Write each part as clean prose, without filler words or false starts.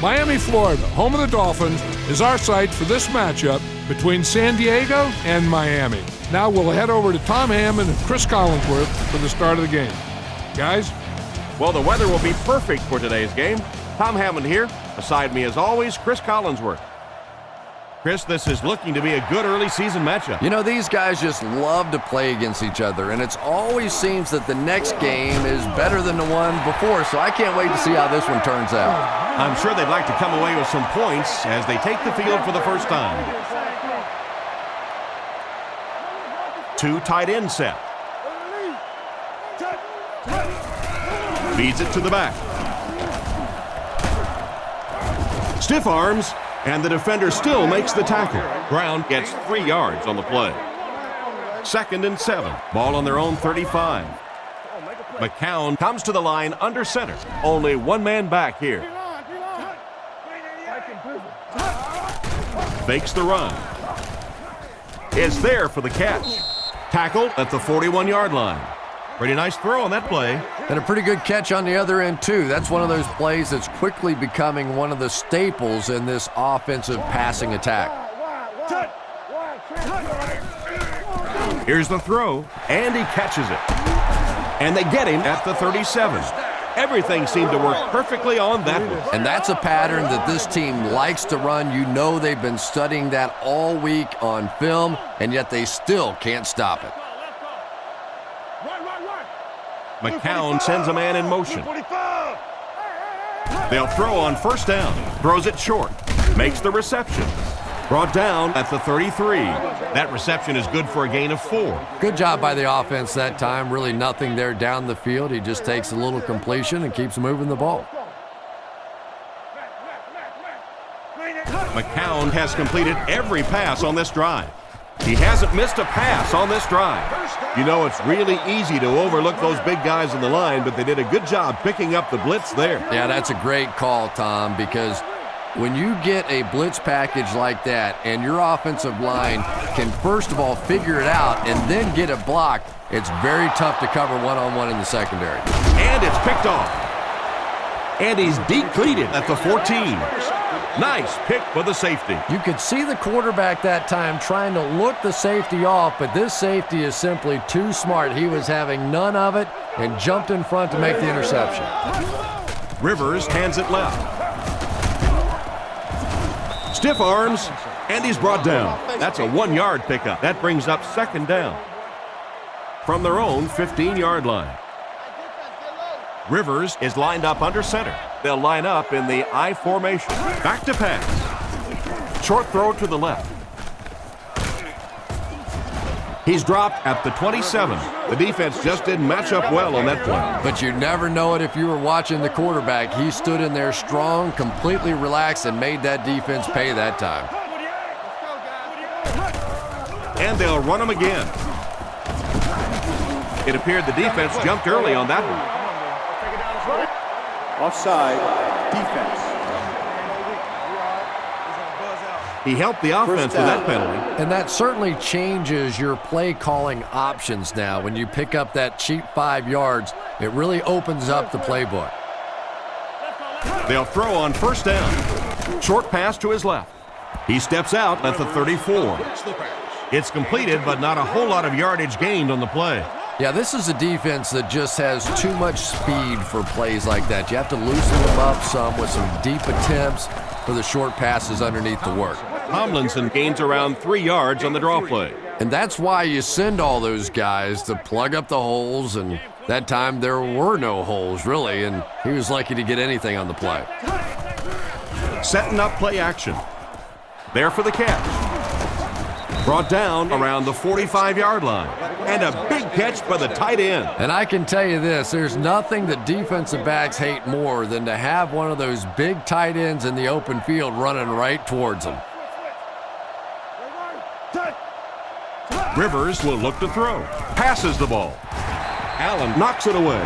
Miami, Florida, home of the Dolphins, is our site for this matchup between San Diego and Miami. Now we'll head over to Tom Hammond and Chris Collinsworth for the start of the game. Guys? Well, the weather will be perfect for today's game. Tom Hammond here. Beside me, as always, Chris Collinsworth. Chris, this is looking to be a good early season matchup. You know, these guys just love to play against each other, and it always seems that the next game is better than the one before, so I can't wait to see how this one turns out. I'm sure they'd like to come away with some points as they take the field for the first time. 2 tight end set. Feeds it to the back. Stiff arms, and the defender still makes the tackle. Brown gets 3 yards on the play. 2nd and 7. Ball on their own 35. McCown comes to the line under center. Only one man back here. Fakes the run. Is there for the catch. Tackled at the 41-yard line. Pretty nice throw on that play. And a pretty good catch on the other end, too. That's one of those plays that's quickly becoming one of the staples in this offensive passing attack. Here's the throw, and he catches it. And they get him at the 37. Everything seemed to work perfectly on that one. And that's a pattern that this team likes to run. You know they've been studying that all week on film, and yet they still can't stop it. McCown sends a man in motion. They'll throw on first down. Throws it short. Makes the reception. Brought down at the 33. That reception is good for a gain of 4. Good job by the offense that time. Really nothing there down the field. He just takes a little completion and keeps moving the ball. McCown has completed every pass on this drive. He hasn't missed a pass on this drive. You know, it's really easy to overlook those big guys in the line, but they did a good job picking up the blitz there. Yeah, that's a great call, Tom, because when you get a blitz package like that and your offensive line can first of all figure it out and then get it blocked, it's very tough to cover one-on-one in the secondary. And it's picked off. And he's depleted at the 14. Nice pick for the safety. You could see the quarterback that time trying to look the safety off, but this safety is simply too smart. He was having none of it and jumped in front to make the interception. Rivers hands it left. Stiff arms, and he's brought down. That's a 1-yard pickup. That brings up 2nd down. From their own 15-yard line. Rivers is lined up under center. They'll line up in the I formation. Back to pass. Short throw to the left. He's dropped at the 27. The defense just didn't match up well on that play. But you never know it if you were watching the quarterback. He stood in there strong, completely relaxed, and made that defense pay that time. And they'll run him again. It appeared the defense jumped early on that one. Offside, defense. He helped the offense with that penalty. And that certainly changes your play calling options now. When you pick up that cheap 5 yards, it really opens up the playbook. They'll throw on first down. Short pass to his left. He steps out at the 34. It's completed, but not a whole lot of yardage gained on the play. Yeah, this is a defense that just has too much speed for plays like that. You have to loosen them up some with some deep attempts for the short passes underneath the work. Tomlinson gains around 3 yards on the draw play. And that's why you send all those guys to plug up the holes, and that time there were no holes, really, and he was lucky to get anything on the play. Setting up play action. There for the catch. Brought down around the 45-yard line. And a big catch by the tight end. And I can tell you this, there's nothing that defensive backs hate more than to have one of those big tight ends in the open field running right towards them. Rivers will look to throw. Passes the ball. Allen knocks it away.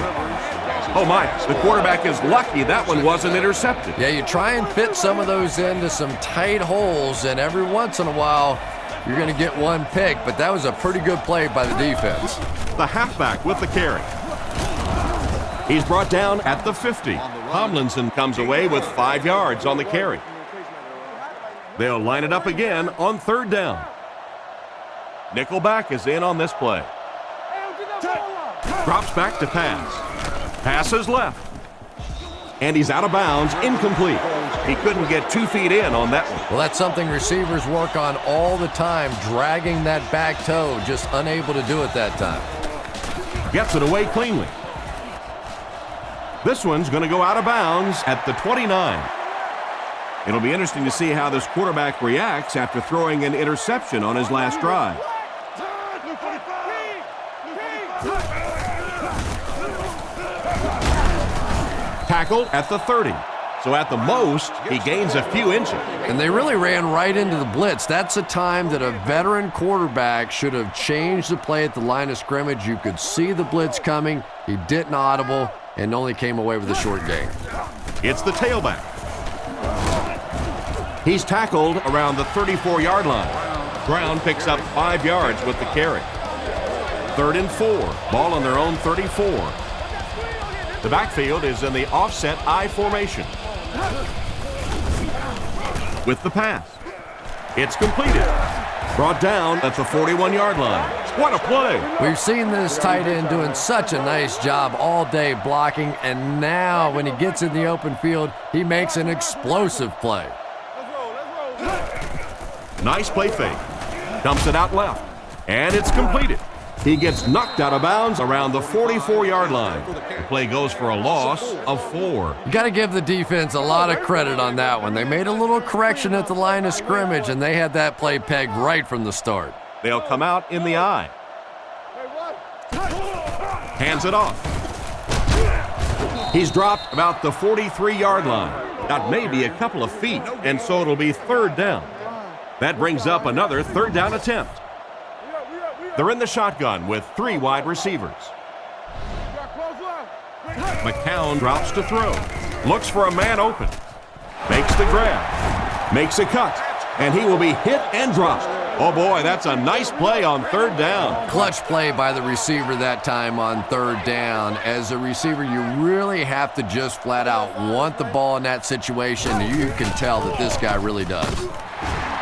Oh my, the quarterback is lucky that one wasn't intercepted. Yeah, you try and fit some of those into some tight holes, and every once in a while, you're going to get one pick, but that was a pretty good play by the defense. The halfback with the carry. He's brought down at the 50. Tomlinson comes away with 5 yards on the carry. They'll line it up again on 3rd down. Nickelback is in on this play. Drops back to pass. Passes left. And he's out of bounds, incomplete. He couldn't get 2 feet in on that one. Well, that's something receivers work on all the time, dragging that back toe, just unable to do it that time. Gets it away cleanly. This one's going to go out of bounds at the 29. It'll be interesting to see how this quarterback reacts after throwing an interception on his last drive. Tackled at the 30. So at the most, he gains a few inches. And they really ran right into the blitz. That's a time that a veteran quarterback should have changed the play at the line of scrimmage. You could see the blitz coming. He didn't audible and only came away with a short gain. It's the tailback. He's tackled around the 34-yard line. Brown picks up 5 yards with the carry. 3rd and 4. Ball on their own 34. The backfield is in the offset I formation. With the pass. It's completed. Brought down at the 41-yard line. What a play. We've seen this tight end doing such a nice job all day blocking, and now when he gets in the open field, he makes an explosive play. Nice play fake. Dumps it out left. And it's completed. He gets knocked out of bounds around the 44-yard line. The play goes for a loss of 4. You got to give the defense a lot of credit on that one. They made a little correction at the line of scrimmage, and they had that play pegged right from the start. They'll come out in the I. Hands it off. He's dropped about the 43-yard line. Got maybe a couple of feet, and so it'll be 3rd down. That brings up another 3rd down attempt. They're in the shotgun with 3 wide receivers. McCown drops to throw. Looks for a man open. Makes the grab. Makes a cut. And he will be hit and dropped. Oh boy, that's a nice play on 3rd down. Clutch play by the receiver that time on 3rd down. As a receiver, you really have to just flat out want the ball in that situation. You can tell that this guy really does.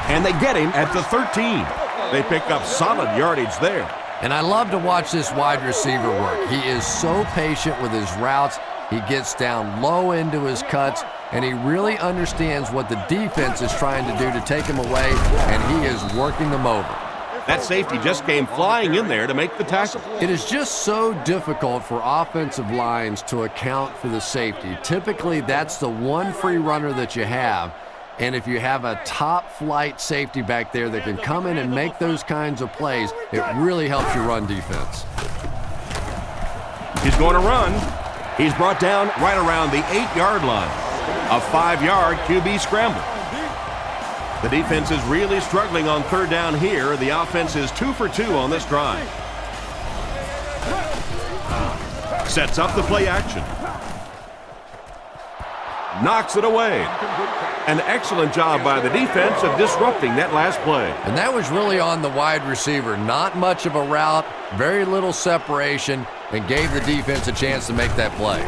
And they get him at the 13. They pick up solid yardage there. And I love to watch this wide receiver work. He is so patient with his routes. He gets down low into his cuts, and he really understands what the defense is trying to do to take him away, and he is working them over. That safety just came flying in there to make the tackle. It is just so difficult for offensive lines to account for the safety. Typically, that's the one free runner that you have. And if you have a top-flight safety back there that can come in and make those kinds of plays, it really helps your run defense. He's going to run. He's brought down right around the 8-yard line. A 5-yard QB scramble. The defense is really struggling on 3rd down here. The offense is 2 for 2 on this drive. Sets up the play action. Knocks it away. An excellent job by the defense of disrupting that last play. And that was really on the wide receiver. Not much of a route, very little separation, and gave the defense a chance to make that play.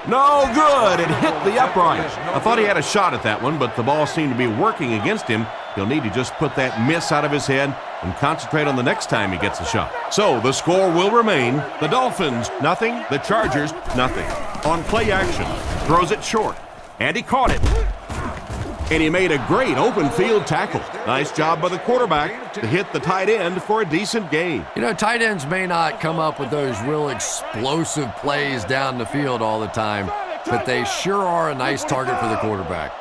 No good. It hit the upright. I thought he had a shot at that one, but the ball seemed to be working against him. He'll need to just put that miss out of his head and concentrate on the next time he gets a shot. So the score will remain: the Dolphins, nothing. The Chargers, nothing. On play action, throws it short, and he caught it. And he made a great open field tackle. Nice job by the quarterback to hit the tight end for a decent gain. You know, tight ends may not come up with those real explosive plays down the field all the time, but they sure are a nice target for the quarterback.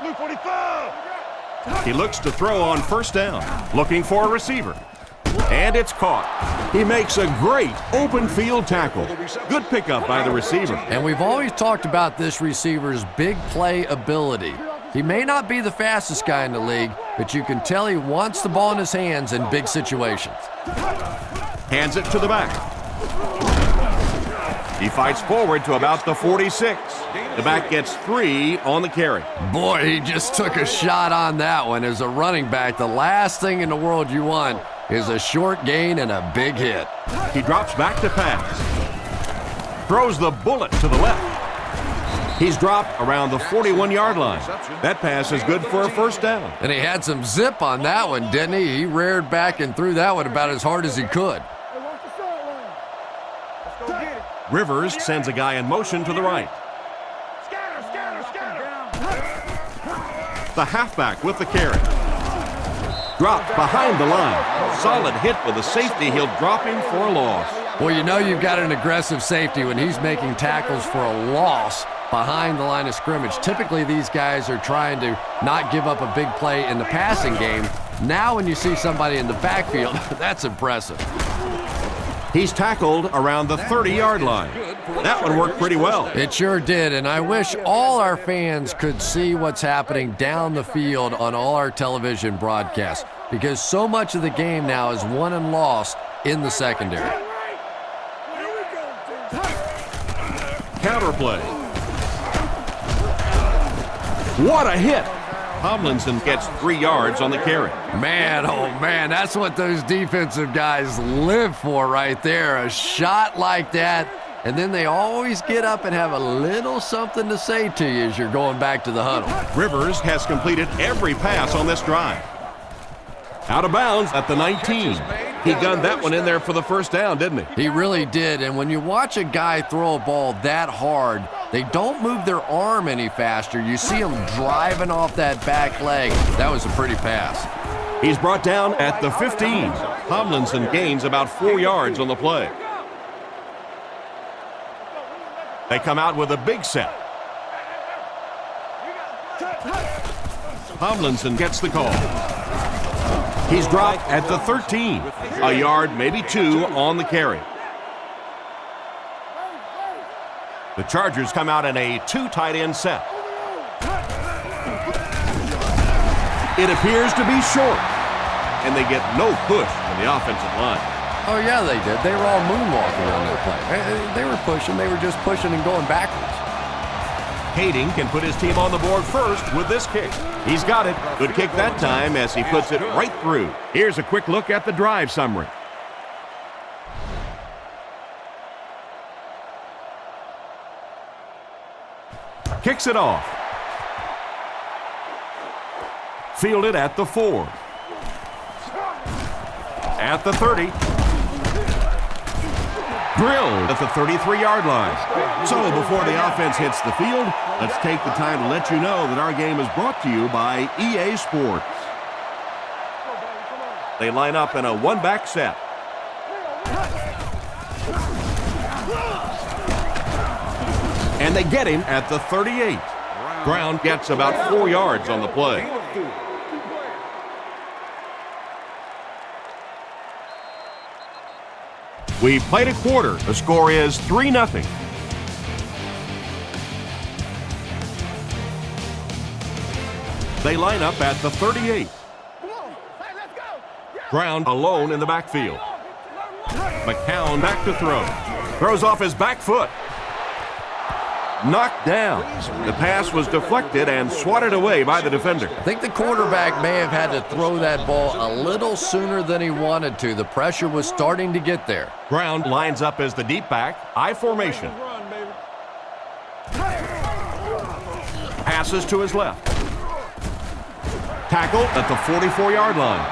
He looks to throw on 1st down, looking for a receiver. And it's caught. He makes a great open field tackle. Good pickup by the receiver. And we've always talked about this receiver's big play ability. He may not be the fastest guy in the league, but you can tell he wants the ball in his hands in big situations. Hands it to the back. He fights forward to about the 46. The back gets 3 on the carry. Boy, he just took a shot on that one. As a running back, the last thing in the world you want is a short gain and a big hit. He drops back to pass. Throws the bullet to the left. He's dropped around the 41-yard line. That pass is good for a first down. And he had some zip on that one, didn't he? He reared back and threw that one about as hard as he could. Rivers sends a guy in motion to the right. The halfback with the carry. Dropped behind the line. Solid hit with the safety. He'll drop him for a loss. Well, you know you've got an aggressive safety when he's making tackles for a loss behind the line of scrimmage. Typically, these guys are trying to not give up a big play in the passing game. Now when you see somebody in the backfield, that's impressive. He's tackled around the 30-yard line. That one worked pretty well. It sure did, and I wish all our fans could see what's happening down the field on all our television broadcasts, because so much of the game now is won and lost in the secondary. Counterplay. What a hit! Tomlinson gets 3 yards on the carry. Man, oh man, that's what those defensive guys live for right there. A shot like that, and then they always get up and have a little something to say to you as you're going back to the huddle. Rivers has completed every pass on this drive. Out of bounds at the 19. He gunned that one in there for the first down, didn't he? He really did, and when you watch a guy throw a ball that hard, they don't move their arm any faster. You see him driving off that back leg. That was a pretty pass. He's brought down at the 15. Tomlinson gains about 4 yards on the play. They come out with a big set. Tomlinson gets the call. He's dropped at the 13. A yard, maybe 2 on the carry. The Chargers come out in a 2 tight end set. It appears to be short, and they get no push from the offensive line. Oh, yeah, they did. They were all moonwalking on that play. They were pushing. They were just pushing and going backwards. Kading can put his team on the board first with this kick. He's got it. Good kick that time as he puts it right through. Here's a quick look at the drive summary. Kicks it off. Fielded at the 4. At the 30. Drilled at the 33-yard line. So before the offense hits the field, let's take the time to let you know that our game is brought to you by EA Sports. They line up in a one-back set. And they get him at the 38. Brown gets about 4 yards on the play. We played a quarter. The score is 3-0. They line up at the 38. Brown alone in the backfield. McCown back to throw. Throws off his back foot. Knocked down. The pass was deflected and swatted away by the defender. I think the quarterback may have had to throw that ball a little sooner than he wanted to. The pressure was starting to get there. Brown lines up as the deep back, I formation. Passes to his left. Tackle at the 44-yard line.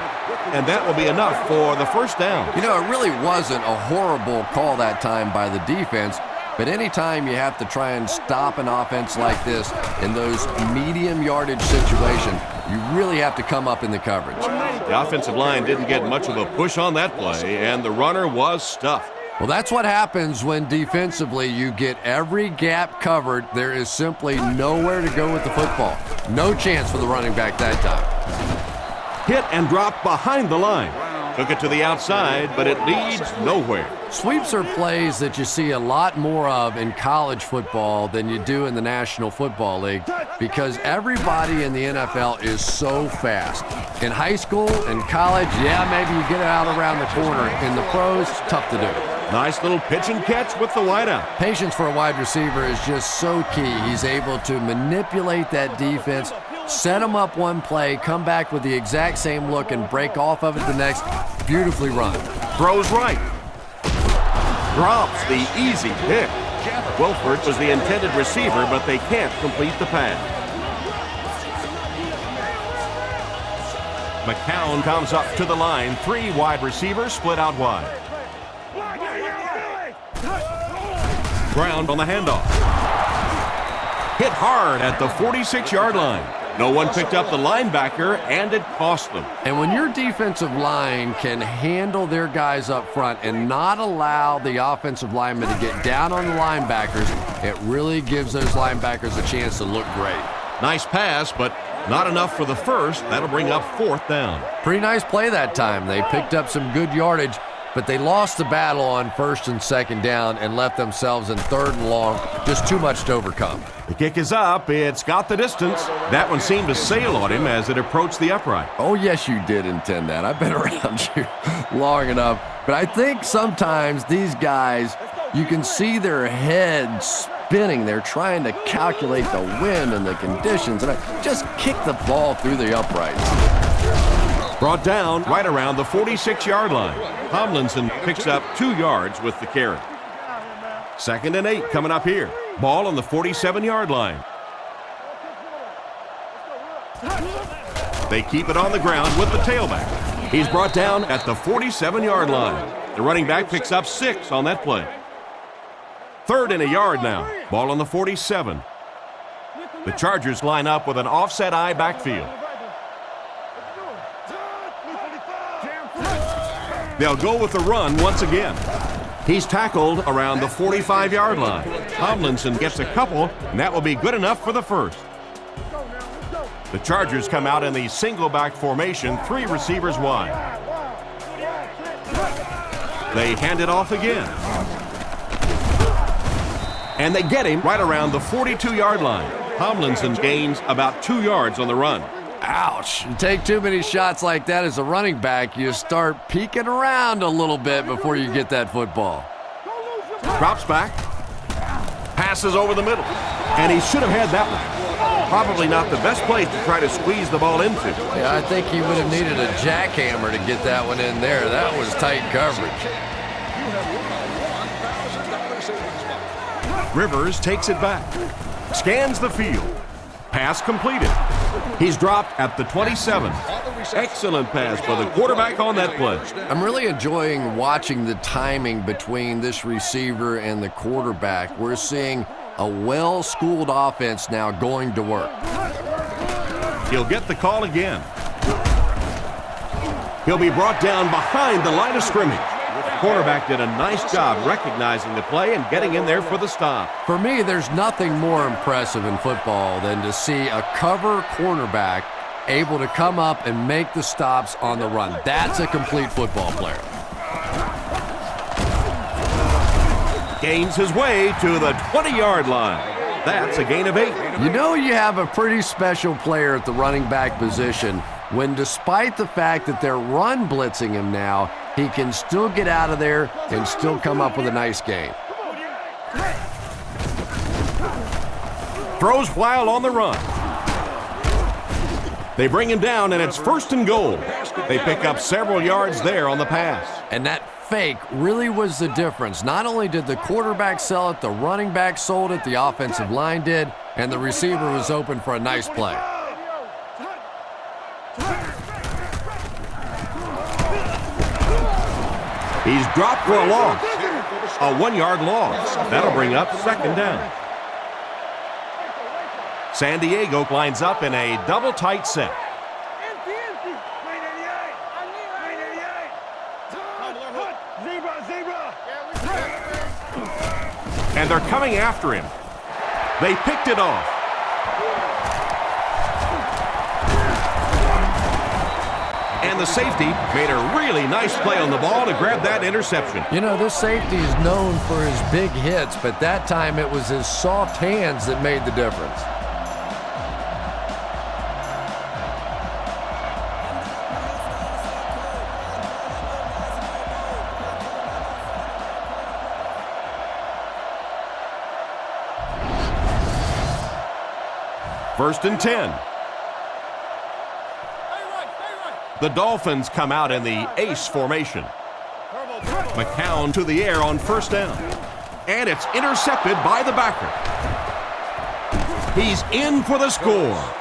And that will be enough for the first down. You know, it really wasn't a horrible call that time by the defense. But anytime you have to try and stop an offense like this in those medium yardage situations, you really have to come up in the coverage. The offensive line didn't get much of a push on that play, and the runner was stuffed. Well, that's what happens when defensively you get every gap covered. There is simply nowhere to go with the football. No chance for the running back that time. Hit and dropped behind the line. Took it to the outside, but it leads nowhere. Sweeps are plays that you see a lot more of in college football than you do in the National Football League because everybody in the NFL is so fast. In high school and college, yeah, maybe you get it out around the corner. In the pros, tough to do. Nice little pitch and catch with the wideout. Patience for a wide receiver is just so key. He's able to manipulate that defense, set them up one play, come back with the exact same look, and break off of it the next. Beautifully run. Throws right. Drops the easy pick. Wilford was the intended receiver, but they can't complete the pass. McCown comes up to the line. 3 wide receivers split out wide. Brown on the handoff. Hit hard at the 46-yard line. No one picked up the linebacker, and it cost them. And when your defensive line can handle their guys up front and not allow the offensive linemen to get down on the linebackers, it really gives those linebackers a chance to look great. Nice pass, but not enough for the first. That'll bring up 4th down. Pretty nice play that time. They picked up some good yardage, but they lost the battle on 1st and 2nd down and left themselves in 3rd and long. Just too much to overcome. The kick is up. It's got the distance. That one seemed to sail on him as it approached the upright. Oh, yes, you did intend that. I've been around you long enough. But I think sometimes these guys, you can see their heads spinning. They're trying to calculate the wind and the conditions. And I just kick the ball through the uprights. Brought down right around the 46-yard line. Tomlinson picks up 2 yards with the carry. 2nd and 8 coming up here. Ball on the 47-yard line. They keep it on the ground with the tailback. He's brought down at the 47-yard line. The running back picks up 6 on that play. 3rd and a yard now. Ball on the 47. The Chargers line up with an offset eye backfield. They'll go with the run once again. He's tackled around the 45-yard line. Tomlinson gets a couple, and that will be good enough for the first. The Chargers come out in the single back formation, 3 receivers wide. They hand it off again. And they get him right around the 42-yard line. Tomlinson gains about 2 yards on the run. Ouch. You take too many shots like that as a running back, you start peeking around a little bit before you get that football. Drops back. Passes over the middle. And he should have had that one. Probably not the best place to try to squeeze the ball into. Yeah, I think he would have needed a jackhammer to get that one in there. That was tight coverage. Rivers takes it back. Scans the field. Pass completed. He's dropped at the 27. Excellent pass by the quarterback on that play. I'm really enjoying watching the timing between this receiver and the quarterback. We're seeing a well-schooled offense now going to work. He'll get the call again. He'll be brought down behind the line of scrimmage. Quarterback did a nice job recognizing the play and getting in there for the stop. For me, there's nothing more impressive in football than to see a cover cornerback able to come up and make the stops on the run. That's a complete football player. Gains his way to the 20-yard line. That's a gain of 8. You know you have a pretty special player at the running back position when, despite the fact that they're run blitzing him now, he can still get out of there and still come up with a nice gain. Throws while on the run. They bring him down, and it's 1st and goal. They pick up several yards there on the pass. And that fake really was the difference. Not only did the quarterback sell it, the running back sold it, the offensive line did, and the receiver was open for a nice play. He's dropped for a loss. A 1-yard loss. That'll bring up 2nd down. San Diego lines up in a double tight set. And they're coming after him. They picked it off. And the safety made a really nice play on the ball to grab that interception. You know, this safety is known for his big hits, but that time it was his soft hands that made the difference. First and 10. The Dolphins come out in the ace formation. McCown to the air on 1st down. And it's intercepted by the backer. He's in for the score.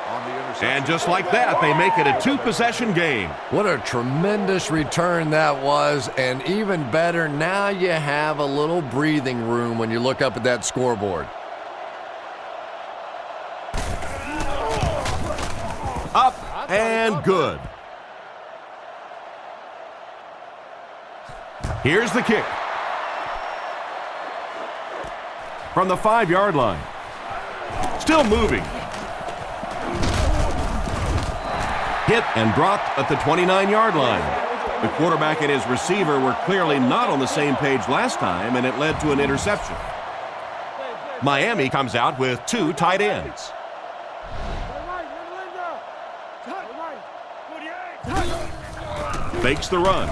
And just like that, they make it a two-possession game. What a tremendous return that was, and even better, now you have a little breathing room when you look up at that scoreboard. Up and good. Here's the kick. From the 5-yard line. Still moving. Hit and dropped at the 29-yard line. The quarterback and his receiver were clearly not on the same page last time, and it led to an interception. Miami comes out with 2 tight ends. Fakes the run.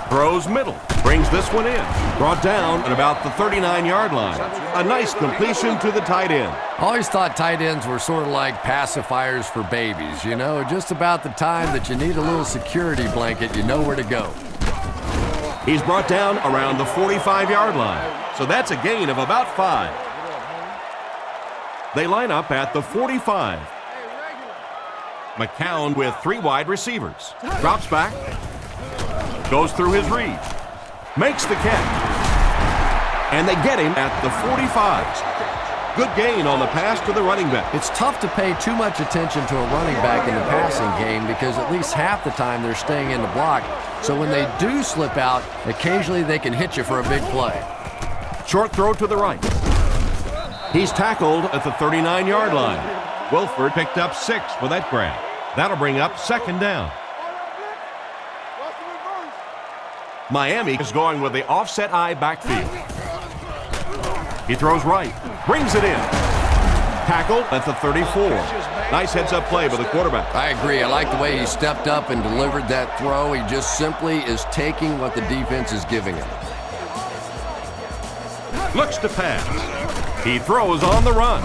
Throws middle. Brings this one in. Brought down at about the 39-yard line. A nice completion to the tight end. I always thought tight ends were sort of like pacifiers for babies. You know, just about the time that you need a little security blanket, you know where to go. He's brought down around the 45-yard line. So that's a gain of about 5. They line up at the 45. McCown with 3 wide receivers. Drops back. Goes through his read. Makes the catch. And they get him at the 45. Good gain on the pass to the running back. It's tough to pay too much attention to a running back in the passing game because at least half the time they're staying in the block. So when they do slip out, occasionally they can hit you for a big play. Short throw to the right. He's tackled at the 39-yard line. Wilford picked up 6 for that grab. That'll bring up 2nd down. Miami is going with the offset eye backfield. He throws right. Brings it in. Tackled at the 34. Nice heads-up play by the quarterback. I agree. I like the way he stepped up and delivered that throw. He just simply is taking what the defense is giving him. Looks to pass. He throws on the run.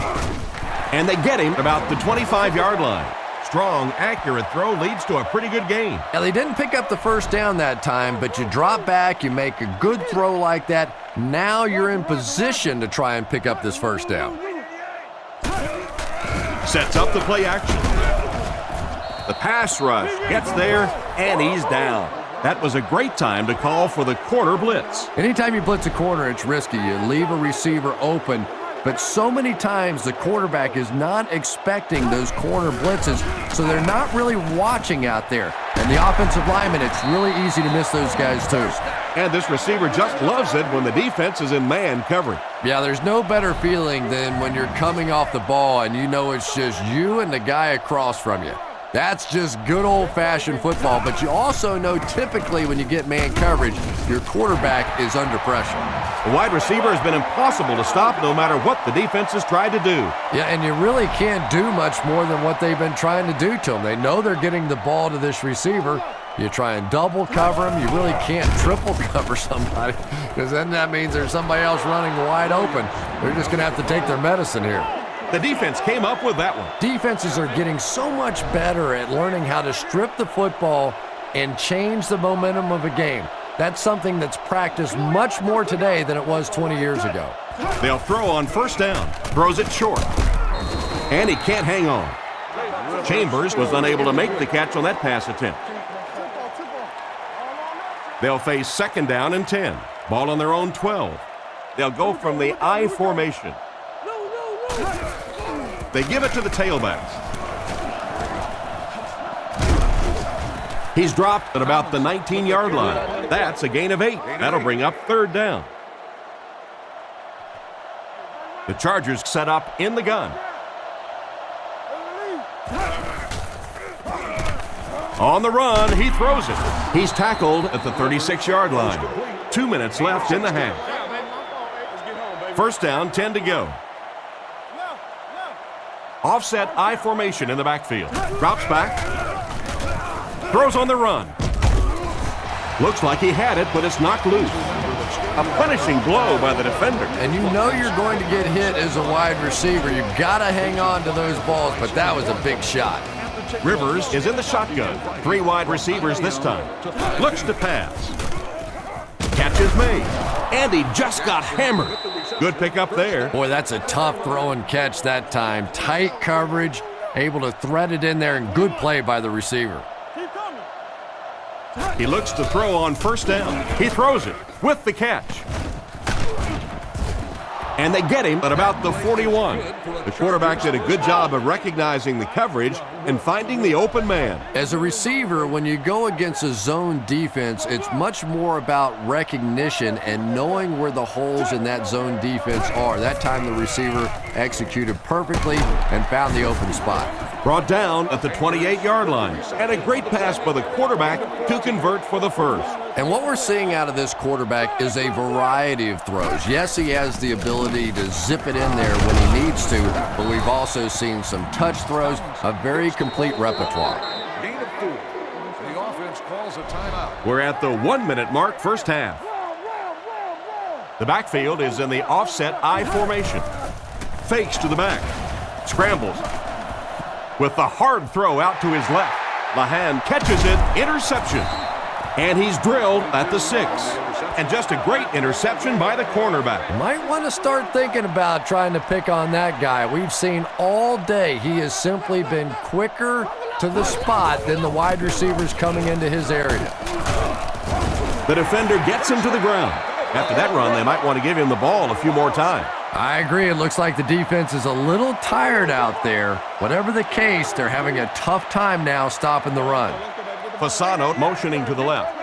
And they get him about the 25-yard line. Strong, accurate throw leads to a pretty good gain. Now, they didn't pick up the first down that time, but you drop back, you make a good throw like that. Now you're in position to try and pick up this first down. Sets up the play action. The pass rush gets there, and he's down. That was a great time to call for the corner blitz. Anytime you blitz a corner, it's risky. You leave a receiver open. But so many times the quarterback is not expecting those corner blitzes, so they're not really watching out there. And the offensive lineman, it's really easy to miss those guys too. And this receiver just loves it when the defense is in man coverage. Yeah, there's no better feeling than when you're coming off the ball and you know it's just you and the guy across from you. That's just good old-fashioned football, but you also know typically when you get man coverage, your quarterback is under pressure. The wide receiver has been impossible to stop no matter what the defense has tried to do. Yeah, and you really can't do much more than what they've been trying to do to him. They know they're getting the ball to this receiver. You try and double cover him. You really can't triple cover somebody because then that means there's somebody else running wide open. They're just going to have to take their medicine here. The defense came up with that one. Defenses are getting so much better at learning how to strip the football and change the momentum of a game. That's something that's practiced much more today than it was 20 years ago. They'll throw on first down. Throws it short. And he can't hang on. Chambers was unable to make the catch on that pass attempt. They'll face 2nd down and 10. Ball on their own 12. They'll go from the I formation. They give it to the tailbacks. He's dropped at about the 19-yard line. That's a gain of 8. That'll bring up 3rd down. The Chargers set up in the gun. On the run, he throws it. He's tackled at the 36-yard line. 2 minutes left in the half. First down, 10 to go. Offset I formation in the backfield. Drops back. Throws on the run. Looks like he had it, but it's knocked loose. A punishing blow by the defender. And you know you're going to get hit as a wide receiver. You've got to hang on to those balls, but that was a big shot. Rivers is in the shotgun. 3 wide receivers this time. Looks to pass. Catch is made. And he just got hammered. Good pickup there. Boy, that's a tough throw and catch that time. Tight coverage, able to thread it in there, and good play by the receiver. He looks to throw on first down. He throws it with the catch. And they get him at about the 41. The quarterback did a good job of recognizing the coverage and finding the open man. As a receiver, when you go against a zone defense, it's much more about recognition and knowing where the holes in that zone defense are. That time the receiver executed perfectly and found the open spot. Brought down at the 28-yard line. And a great pass by the quarterback to convert for the first. And what we're seeing out of this quarterback is a variety of throws. Yes, he has the ability to zip it in there when he needs to, but we've also seen some touch throws, a very complete repertoire. Gain of 4. The offense calls a timeout. We're at the 1-minute mark, first half. The backfield is in the offset I formation. Fakes to the back. Scrambles. With the hard throw out to his left. Lahan catches it, interception. And he's drilled at the 6. And just a great interception by the cornerback. Might want to start thinking about trying to pick on that guy. We've seen all day he has simply been quicker to the spot than the wide receivers coming into his area. The defender gets him to the ground. After that run, they might want to give him the ball a few more times. I agree. It looks like the defense is a little tired out there. Whatever the case, they're having a tough time now stopping the run. Fasano motioning to the left.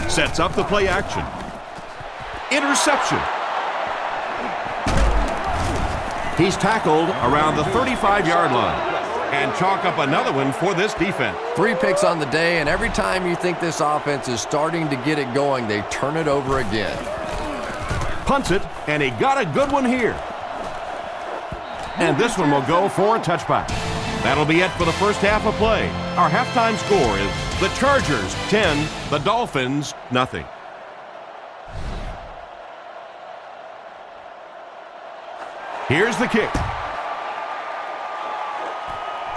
Sets up the play action. Interception. He's tackled around the 35-yard line. And chalk up another one for this defense. 3 picks on the day, and every time you think this offense is starting to get it going, they turn it over again. Punts it, and he got a good one here. And this one will go for a touchback. That'll be it for the first half of play. Our halftime score is the Chargers 10, the Dolphins nothing. Here's the kick.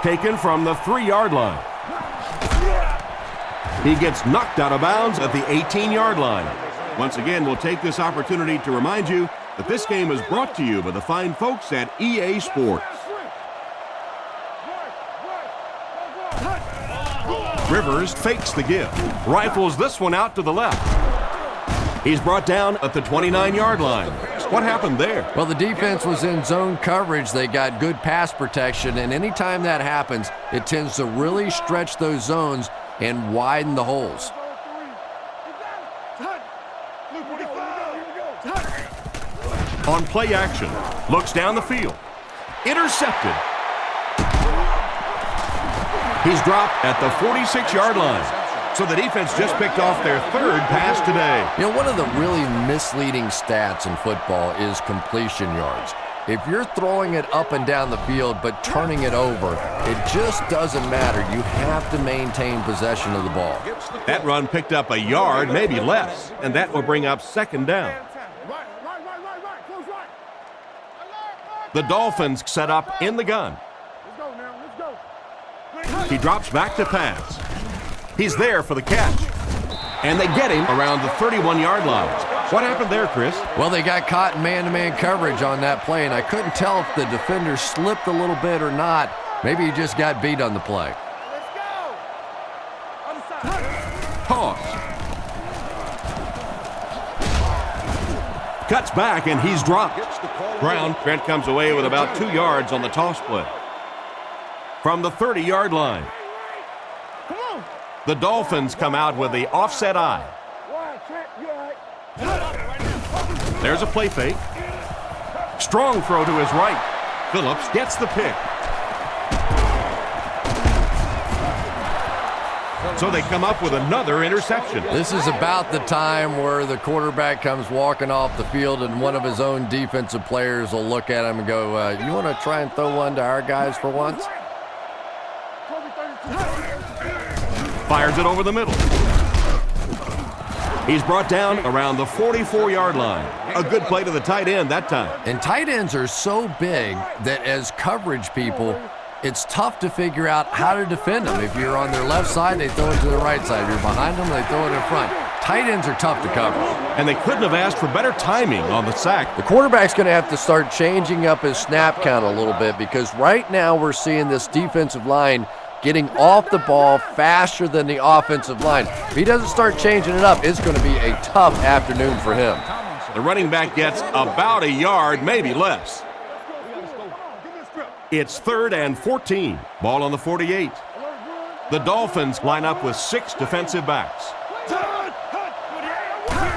Taken from the 3-yard line. He gets knocked out of bounds at the 18-yard line. Once again, we'll take this opportunity to remind you that this game is brought to you by the fine folks at EA Sports. Rivers fakes the give. Rifles this one out to the left. He's brought down at the 29-yard line. What happened there? Well, the defense was in zone coverage. They got good pass protection, and anytime that happens, it tends to really stretch those zones and widen the holes. On play action, looks down the field. Intercepted. He's dropped at the 46-yard line. So the defense just picked off their 3rd pass today. You know, one of the really misleading stats in football is completion yards. If you're throwing it up and down the field but turning it over, it just doesn't matter. You have to maintain possession of the ball. That run picked up a yard, maybe less, and that will bring up 2nd down. The Dolphins set up in the gun. He drops back to pass. He's there for the catch. And they get him around the 31-yard line. What happened there, Chris? Well, they got caught in man-to-man coverage on that play, and I couldn't tell if the defender slipped a little bit or not. Maybe he just got beat on the play. Toss. Cuts back, and he's dropped. Ground. Trent comes away with about 2 yards on the toss play. From the 30-yard line. The Dolphins come out with the offset I. There's a play fake. Strong throw to his right. Phillips gets the pick. So they come up with another interception. This is about the time where the quarterback comes walking off the field and one of his own defensive players will look at him and go, you want to try and throw one to our guys for once? Fires it over the middle. He's brought down around the 44-yard line. A good play to the tight end that time. And tight ends are so big that as coverage people, it's tough to figure out how to defend them. If you're on their left side, they throw it to the right side. If you're behind them, they throw it in front. Tight ends are tough to cover. And they couldn't have asked for better timing on the sack. The quarterback's going to have to start changing up his snap count a little bit because right now we're seeing this defensive line getting off the ball faster than the offensive line. If he doesn't start changing it up, it's going to be a tough afternoon for him. The running back gets about a yard, maybe less. It's 3rd and 14. Ball on the 48. The Dolphins line up with 6 defensive backs.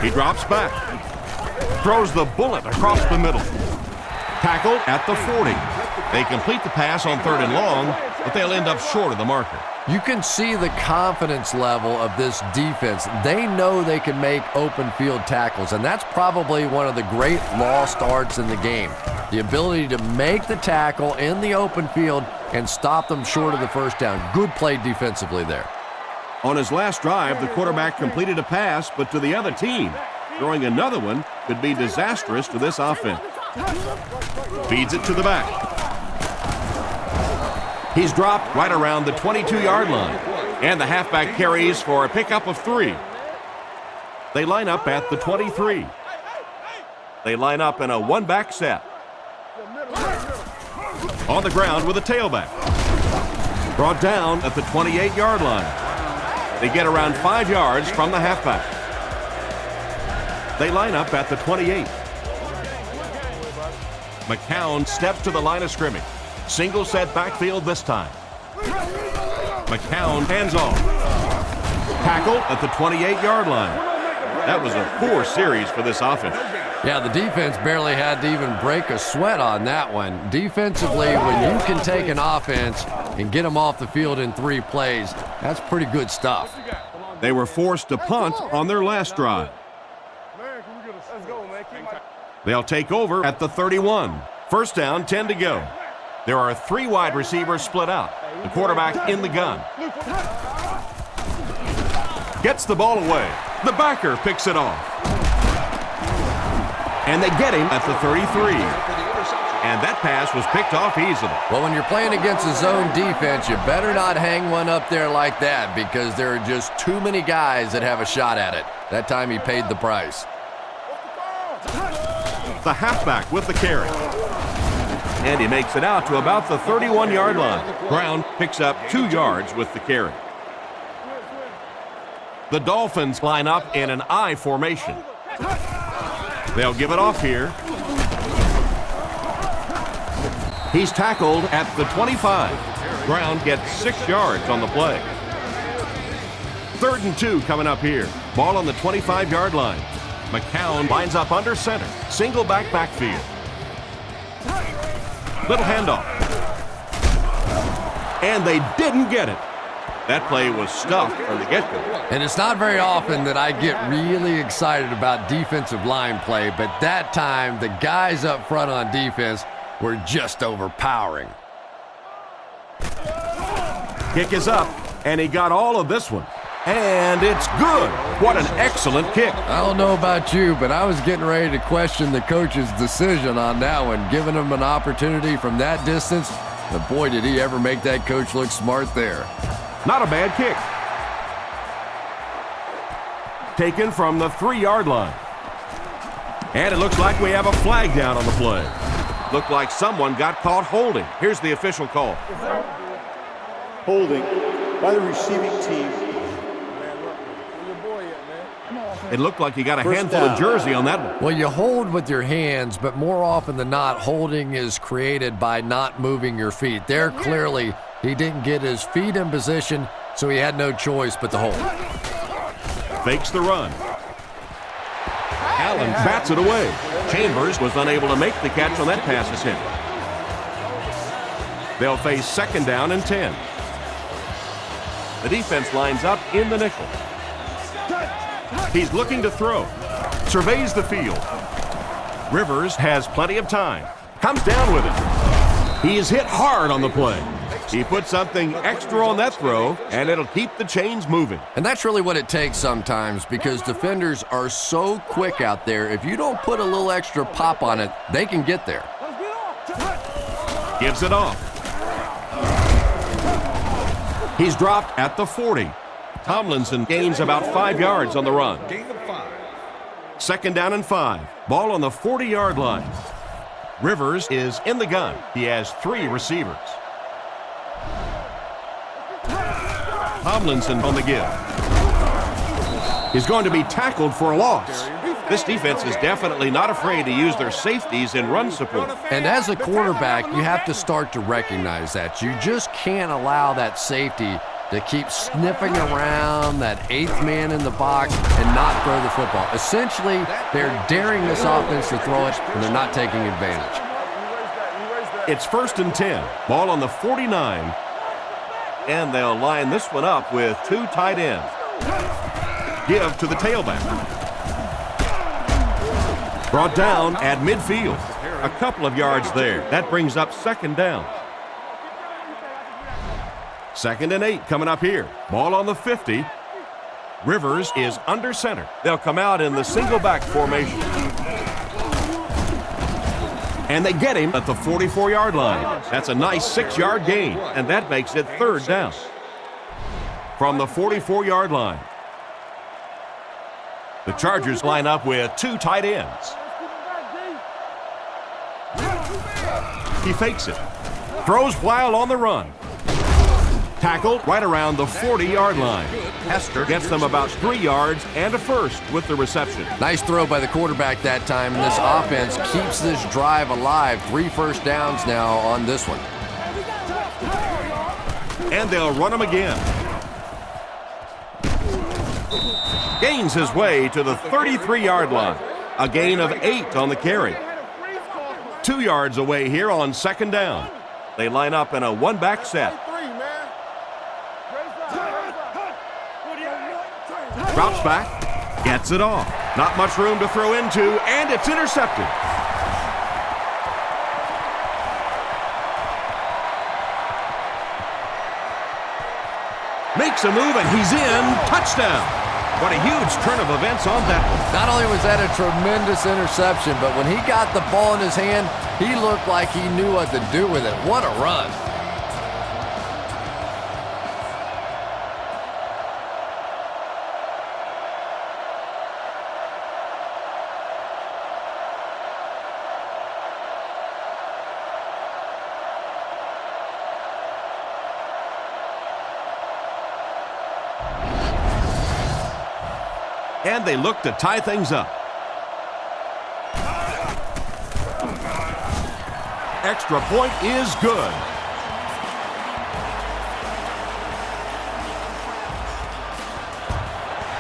He drops back. Throws the bullet across the middle. Tackled at the 40. They complete the pass on 3rd and long, but they'll end up short of the marker. You can see the confidence level of this defense. They know they can make open field tackles, and that's probably one of the great lost arts in the game. The ability to make the tackle in the open field and stop them short of the first down. Good play defensively there. On his last drive, the quarterback completed a pass, but to the other team. Throwing another one could be disastrous to this offense. Feeds it to the back. He's dropped right around the 22-yard line, and the halfback carries for a pickup of 3. They line up at the 23. They line up in a one-back set. On the ground with a tailback. Brought down at the 28-yard line. They get around 5 yards from the halfback. They line up at the 28. McCown steps to the line of scrimmage. Single set backfield this time. McCown hands off. Tackle at the 28-yard line. That was a poor series for this offense. Yeah, the defense barely had to even break a sweat on that one. Defensively, when you can take an offense and get them off the field in 3 plays, that's pretty good stuff. They were forced to punt on their last drive. They'll take over at the 31. First down, 10 to go. There are 3 wide receivers split out. The quarterback in the gun. Gets the ball away. The backer picks it off. And they get him at the 33. And that pass was picked off easily. Well, when you're playing against a zone defense, you better not hang one up there like that because there are just too many guys that have a shot at it. That time he paid the price. The halfback with the carry. And he makes it out to about the 31-yard line. Brown picks up 2 yards with the carry. The Dolphins line up in an I formation. They'll give it off here. He's tackled at the 25. Brown gets 6 yards on the play. 3rd and 2 coming up here. Ball on the 25-yard line. McCown lines up under center. Single backfield. Little handoff. And they didn't get it. That play was stuffed from the get-go. And it's not very often that I get really excited about defensive line play, but that time the guys up front on defense were just overpowering. Kick is up, and he got all of this one. And it's good. What an excellent kick. I don't know about you, but I was getting ready to question the coach's decision on that one, giving him an opportunity from that distance. But boy, did he ever make that coach look smart there. Not a bad kick. Taken from the 3-yard line. And it looks like we have a flag down on the play. Looked like someone got caught holding. Here's the official call. Holding by the receiving team. It looked like he got a handful of jersey on that one. Well, you hold with your hands, but more often than not, holding is created by not moving your feet. There, clearly, he didn't get his feet in position, so he had no choice but to hold. Fakes the run. Allen bats it away. Chambers was unable to make the catch on that pass attempt. They'll face 2nd down and 10. The defense lines up in the nickel. He's looking to throw. Surveys the field. Rivers has plenty of time. Comes down with it. He is hit hard on the play. He put something extra on that throw, and it'll keep the chains moving. And that's really what it takes sometimes, because defenders are so quick out there. If you don't put a little extra pop on it, they can get there. Gives it off. He's dropped at the 40. Tomlinson gains about 5 yards on the run. Second down and 5. Ball on the 40-yard line. Rivers is in the gun. He has 3 receivers. Tomlinson on the give. He's going to be tackled for a loss. This defense is definitely not afraid to use their safeties in run support. And as a quarterback, you have to start to recognize that. You just can't allow that safety to keep sniffing around that 8th man in the box and not throw the football. Essentially, they're daring this offense to throw it, and they're not taking advantage. It's 1st and 10. Ball on the 49. And they'll line this one up with 2 tight ends. Give to the tailback. Brought down at midfield. A couple of yards there. That brings up 2nd down. 2nd and 8 coming up here. Ball on the 50. Rivers is under center. They'll come out in the single back formation. And they get him at the 44-yard line. That's a nice 6-yard gain, and that makes it 3rd down. From the 44-yard line, the Chargers line up with 2 tight ends. He fakes it. Throws while on the run. Tackled right around the 40-yard line. Hester gets them about 3 yards and a first with the reception. Nice throw by the quarterback that time, and this offense keeps this drive alive. 3 first downs now on this one. And they'll run him again. Gains his way to the 33-yard line. A gain of 8 on the carry. 2 yards away here on 2nd down. They line up in a one-back set. Drops back, gets it off. Not much room to throw into, and it's intercepted. Makes a move, and he's in. Touchdown. What a huge turn of events on that one. Not only was that a tremendous interception, but when he got the ball in his hand, he looked like he knew what to do with it. What a run. And they look to tie things up. Extra point is good.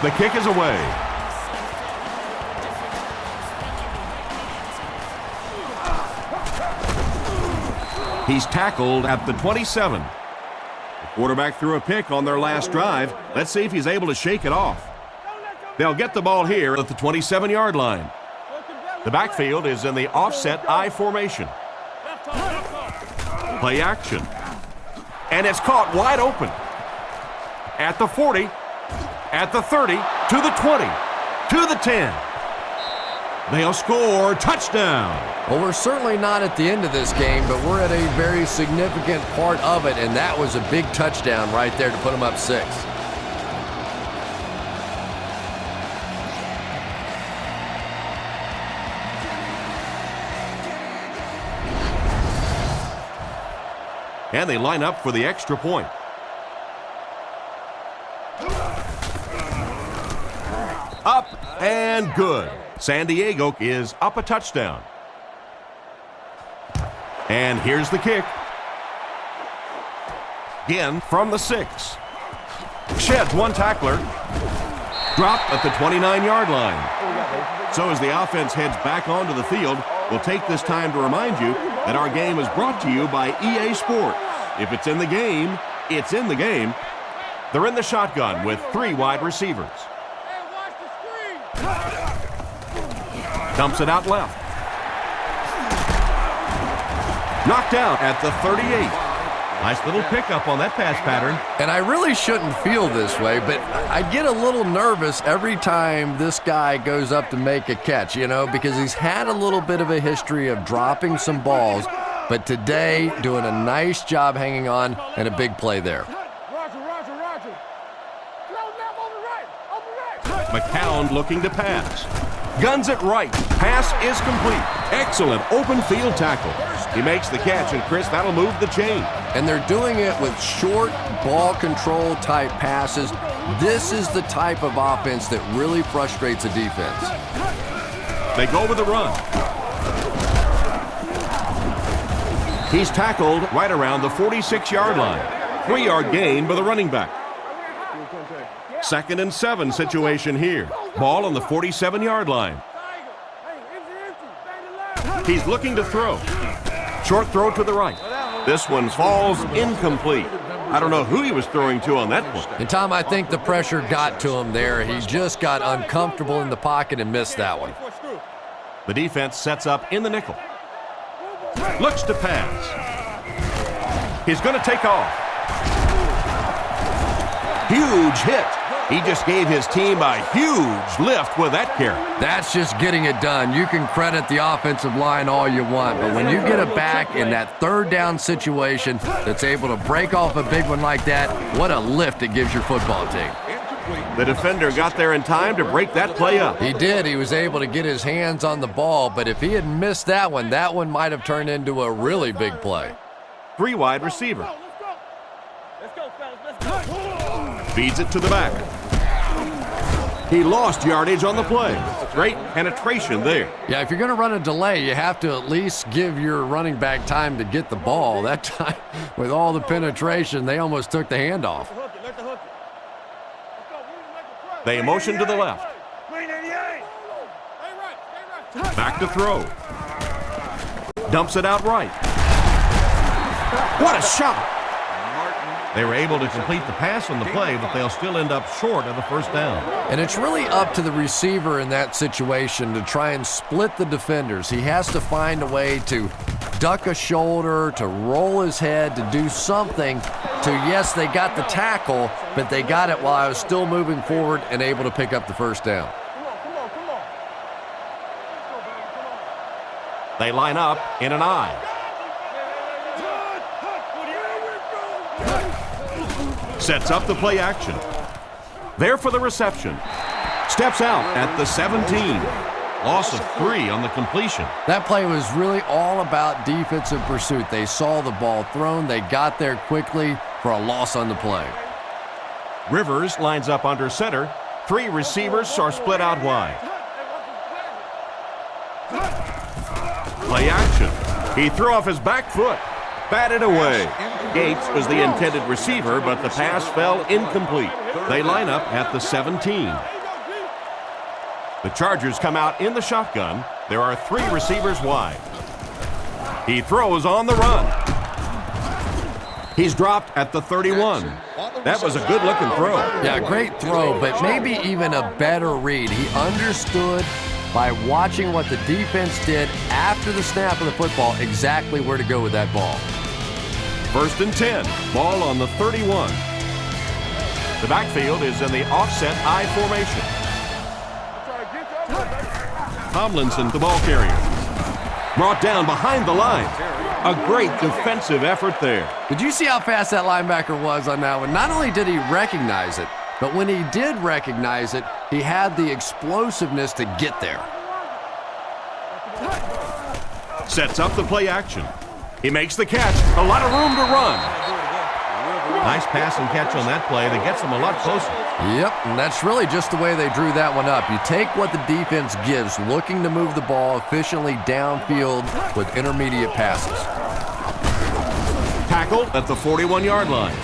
The kick is away. He's tackled at the 27. The quarterback threw a pick on their last drive. Let's see if he's able to shake it off. They'll get the ball here at the 27-yard line. The backfield is in the offset I formation. Play action. And it's caught wide open. At the 40, at the 30, to the 20, to the 10. They'll score. Touchdown. Well, we're certainly not at the end of this game, but we're at a very significant part of it, and that was a big touchdown right there to put them up 6. And they line up for the extra point. Up and good. San Diego is up a touchdown. And here's the kick. Again from the 6. Sheds one tackler. Dropped at the 29-yard line. So as the offense heads back onto the field, we'll take this time to remind you that our game is brought to you by EA Sports. If it's in the game, it's in the game. They're in the shotgun with 3 wide receivers. Dumps it out left. Knocked out at the 38. Nice little pickup on that pass pattern. And I really shouldn't feel this way, but I get a little nervous every time this guy goes up to make a catch, you know, because he's had a little bit of a history of dropping some balls, but today doing a nice job hanging on and a big play there. McCown looking to pass. Guns it right. Pass is complete. Excellent open field tackle. He makes the catch, and Chris, that'll move the chain. And they're doing it with short ball control type passes. This is the type of offense that really frustrates a defense. They go with the run. He's tackled right around the 46-yard line. 3-yard gain by the running back. 2nd and 7 situation here. Ball on the 47-yard line. He's looking to throw. Short throw to the right. This one falls incomplete. I don't know who he was throwing to on that one. And Tom, I think the pressure got to him there. He just got uncomfortable in the pocket and missed that one. The defense sets up in the nickel. Looks to pass. He's going to take off. Huge hit. He just gave his team a huge lift with that carry. That's just getting it done. You can credit the offensive line all you want, but when you get it back in that 3rd down situation that's able to break off a big one like that, what a lift it gives your football team. The defender got there in time to break that play up. He did. He was able to get his hands on the ball, but if he had missed that one might have turned into a really big play. 3 wide receiver. Feeds it to the back. He lost yardage on the play. Great penetration there. Yeah, if you're going to run a delay, you have to at least give your running back time to get the ball. That time, with all the penetration, they almost took the handoff. They motion to the left. Back to throw. Dumps it out right. What a shot! They were able to complete the pass on the play, but they'll still end up short of the 1st down. And it's really up to the receiver in that situation to try and split the defenders. He has to find a way to duck a shoulder, to roll his head, to do something to, yes, they got the tackle, but they got it while I was still moving forward and able to pick up the 1st down. They line up in an I. Sets up the play action. There for the reception. Steps out at the 17. Loss of 3 on the completion. That play was really all about defensive pursuit. They saw the ball thrown. They got there quickly for a loss on the play. Rivers lines up under center. 3 receivers are split out wide. Play action. He threw off his back foot. Batted away. Gates was the intended receiver, but the pass fell incomplete. They line up at the 17. The Chargers come out in the shotgun. There are 3 receivers wide. He throws on the run. He's dropped at the 31. That was a good-looking throw. Yeah, great throw, but maybe even a better read. He understood by watching what the defense did after the snap of the football exactly where to go with that ball. 1st and 10. Ball on the 31. The backfield is in the offset I formation. Tomlinson, the ball carrier. Brought down behind the line. A great defensive effort there. Did you see how fast that linebacker was on that one? Not only did he recognize it, but when he did recognize it, he had the explosiveness to get there. Sets up the play action. He makes the catch. A lot of room to run. Nice pass and catch on that play that gets him a lot closer. Yep, and that's really just the way they drew that one up. You take what the defense gives, looking to move the ball efficiently downfield with intermediate passes. Tackle at the 41-yard line.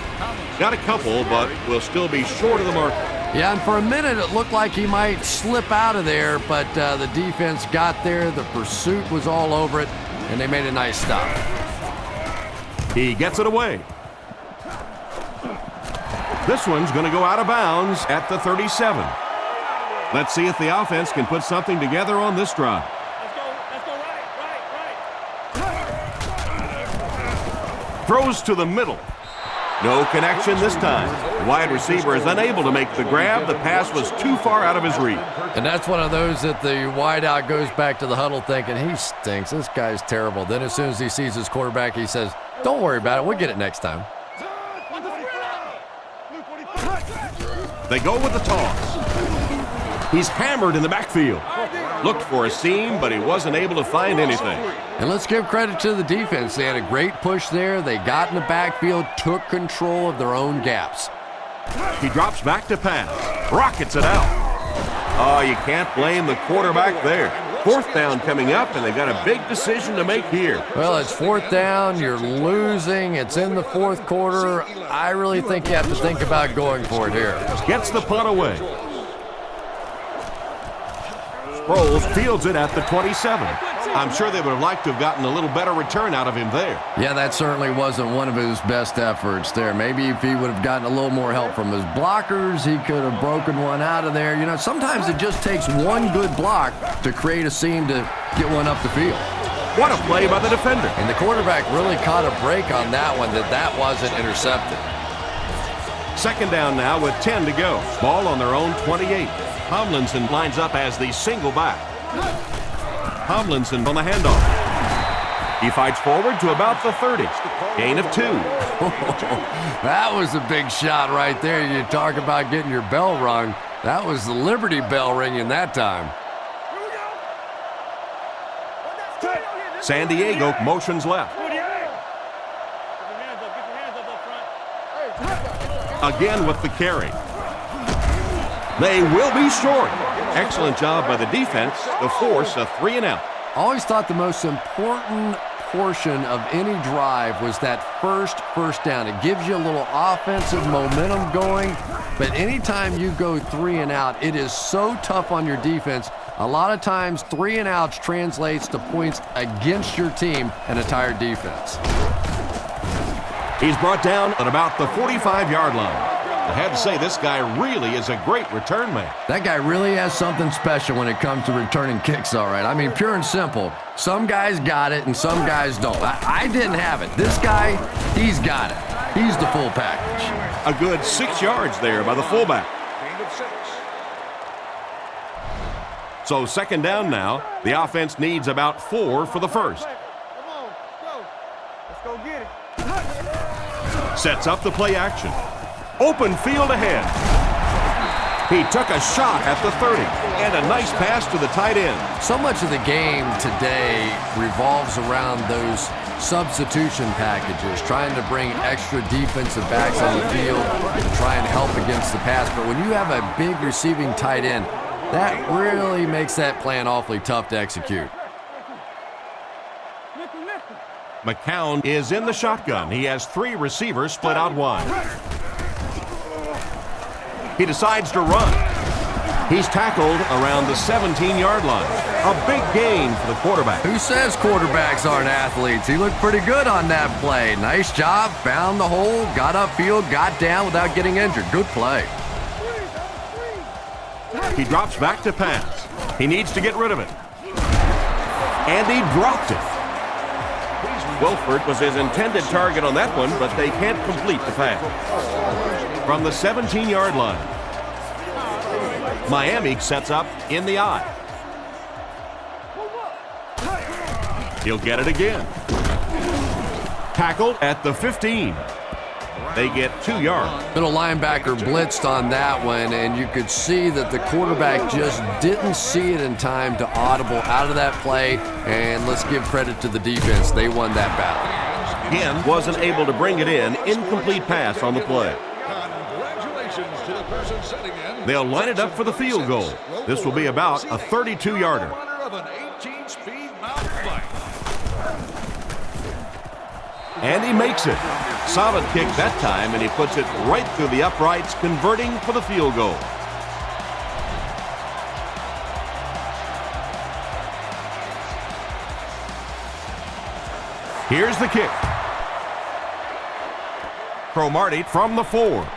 Got a couple, but will still be short of the mark. Yeah, and for a minute it looked like he might slip out of there, but the defense got there. The pursuit was all over it, and they made a nice stop. He gets it away. This one's going to go out of bounds at the 37. Let's see if the offense can put something together on this drive. Throws to the middle. No connection this time. The wide receiver is unable to make the grab. The pass was too far out of his reach. And that's one of those that the wideout goes back to the huddle thinking, he stinks. This guy's terrible. Then as soon as he sees his quarterback, he says, don't worry about it. We'll get it next time. They go with the toss. He's hammered in the backfield. Looked for a seam, but he wasn't able to find anything. And let's give credit to the defense. They had a great push there. They got in the backfield, took control of their own gaps. He drops back to pass. Rockets it out. Oh, you can't blame the quarterback there. 4th down coming up, and they've got a big decision to make here. Well, it's 4th down. You're losing. It's in the 4th quarter. I really think you have to think about going for it here. Gets the punt away. Sproles fields it at the 27. I'm sure they would have liked to have gotten a little better return out of him there. Yeah, that certainly wasn't one of his best efforts there. Maybe if he would have gotten a little more help from his blockers, he could have broken one out of there. You know, sometimes it just takes one good block to create a seam to get one up the field. What a play by the defender. And the quarterback really caught a break on that one, that wasn't intercepted. 2nd down now with 10 to go. Ball on their own 28. Tomlinson lines up as the single back. Tomlinson on the handoff. He fights forward to about the 30. Gain of 2. That was a big shot right there. You talk about getting your bell rung. That was the Liberty Bell ringing that time. San Diego motions left. Again with the carry. They will be short. Excellent job by the defense to force a 3-and-out. Always thought the most important portion of any drive was that first down. It gives you a little offensive momentum going, but anytime you go 3-and-out, it is so tough on your defense. A lot of times 3-and-outs translates to points against your team and a tired defense. He's brought down at about the 45-yard line. I had to say, this guy really is a great return man. That guy really has something special when it comes to returning kicks, all right. I mean, pure and simple. Some guys got it and some guys don't. I didn't have it. This guy, he's got it. He's the full package. A good 6 yards there by the fullback. So 2nd down now. The offense needs about 4 for the first. Let's go get it. Sets up the play action. Open field ahead. He took a shot at the 30 and a nice pass to the tight end. So much of the game today revolves around those substitution packages, trying to bring extra defensive backs on the field to try and help against the pass. But when you have a big receiving tight end, that really makes that plan awfully tough to execute. McCown is in the shotgun. He has 3 receivers split out wide. He decides to run. He's tackled around the 17-yard line. A big gain for the quarterback. Who says quarterbacks aren't athletes? He looked pretty good on that play. Nice job, found the hole, got upfield, got down without getting injured. Good play. He drops back to pass. He needs to get rid of it. And he dropped it. Wilford was his intended target on that one, but they can't complete the pass. From the 17-yard line, Miami sets up in the I. He'll get it again. Tackled at the 15. They get 2 yards. Middle linebacker blitzed on that one, and you could see that the quarterback just didn't see it in time to audible out of that play, and let's give credit to the defense. They won that battle. Again, wasn't able to bring it in. Incomplete pass on the play. They'll line it up for the field goal. This will be about a 32-yarder. And he makes it. Solid kick that time, and he puts it right through the uprights, converting for the field goal. Here's the kick. Cromartie from the 4.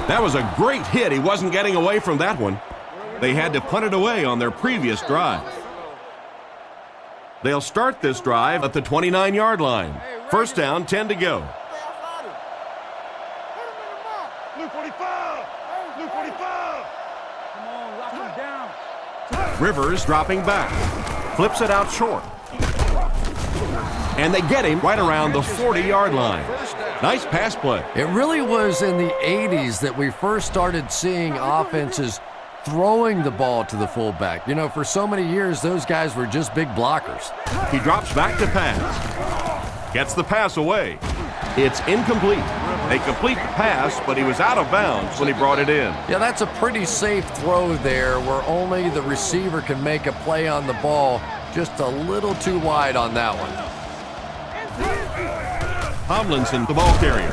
That was a great hit. He wasn't getting away from that one. They had to punt it away on their previous drive. They'll start this drive at the 29-yard line. First down, 10 to go. Rivers dropping back. Flips it out short. And they get him right around the 40-yard line. Nice pass play. It really was in the 80s that we first started seeing offenses throwing the ball to the fullback. You know, for so many years, those guys were just big blockers. He drops back to pass. Gets the pass away. It's incomplete. A complete pass, but he was out of bounds when he brought it in. Yeah, that's a pretty safe throw there where only the receiver can make a play on the ball. Just a little too wide on that one. Tomlinson, the ball carrier.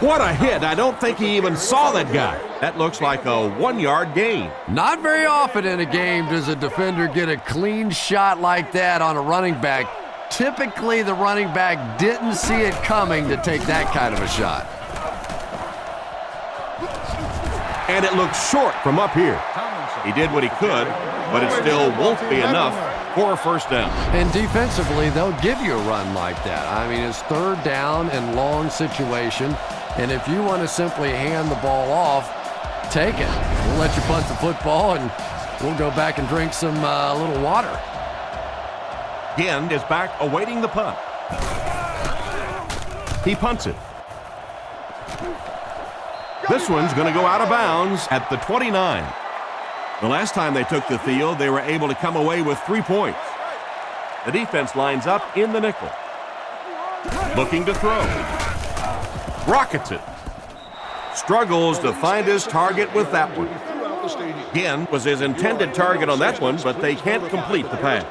What a hit. I don't think he even saw that guy. That looks like a 1-yard gain. Not very often in a game does a defender get a clean shot like that on a running back. Typically, the running back didn't see it coming to take that kind of a shot. And it looks short from up here. He did what he could, but it still won't be enough for a first down. And defensively, they'll give you a run like that. I mean, it's third down and long situation. And if you want to simply hand the ball off, take it. We'll let you punt the football, and we'll go back and drink some little water. Ginn is back awaiting the punt. He punts it. This one's going to go out of bounds at the 29. The last time they took the field, they were able to come away with 3 points. The defense lines up in the nickel. Looking to throw. Rockets it. Struggles to find his target with that one. Ginn was his intended target on that one, but they can't complete the pass.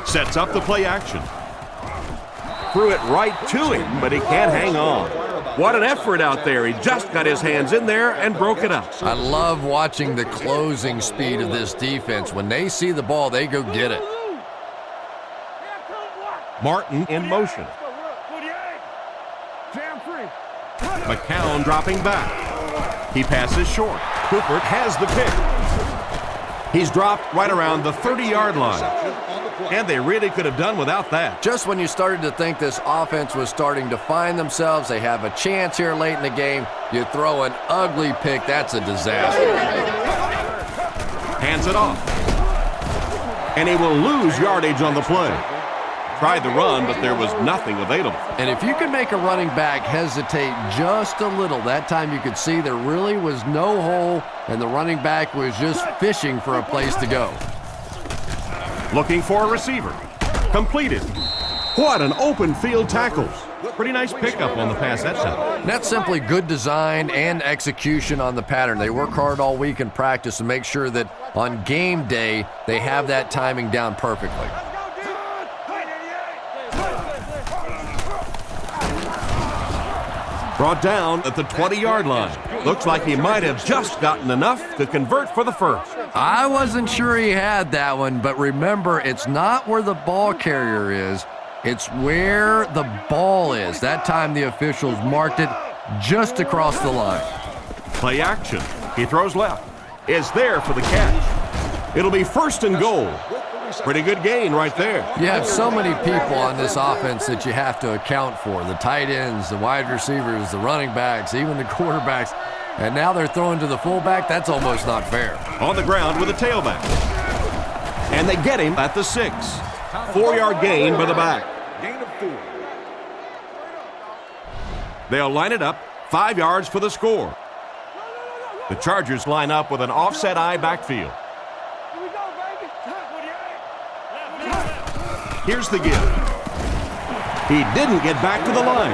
Sets up the play action. Threw it right to him, but he can't hang on. What an effort out there. He just got his hands in there and broke it up. I love watching the closing speed of this defense. When they see the ball, they go get it. Martin in motion. McCown dropping back. He passes short. Cooper has the pick. He's dropped right around the 30-yard line. And they really could have done without that. Just when you started to think this offense was starting to find themselves, they have a chance here late in the game, you throw an ugly pick, that's a disaster. Hands it off. And he will lose yardage on the play. Tried the run, but there was nothing available. And if you can make a running back hesitate just a little, that time you could see there really was no hole, and the running back was just fishing for a place to go. Looking for a receiver. Completed. What an open field tackles. Pretty nice pickup on the pass that time. That's simply good design and execution on the pattern. They work hard all week in practice to make sure that on game day they have that timing down perfectly. Brought down at the 20-yard line. Looks like he might have just gotten enough to convert for the first. I wasn't sure he had that one, but remember, it's not where the ball carrier is. It's where the ball is. That time the officials marked it just across the line. Play action. He throws left. Is there for the catch. It'll be first and goal. Pretty good gain right there. You have so many people on this offense that you have to account for. The tight ends, the wide receivers, the running backs, even the quarterbacks. And now they're throwing to the fullback. That's almost not fair. On the ground with a tailback. And they get him at the 6. 4-yard gain by the back. They'll line it up 5 yards for the score. The Chargers line up with an offset eye backfield. Here's the give. He didn't get back to the line.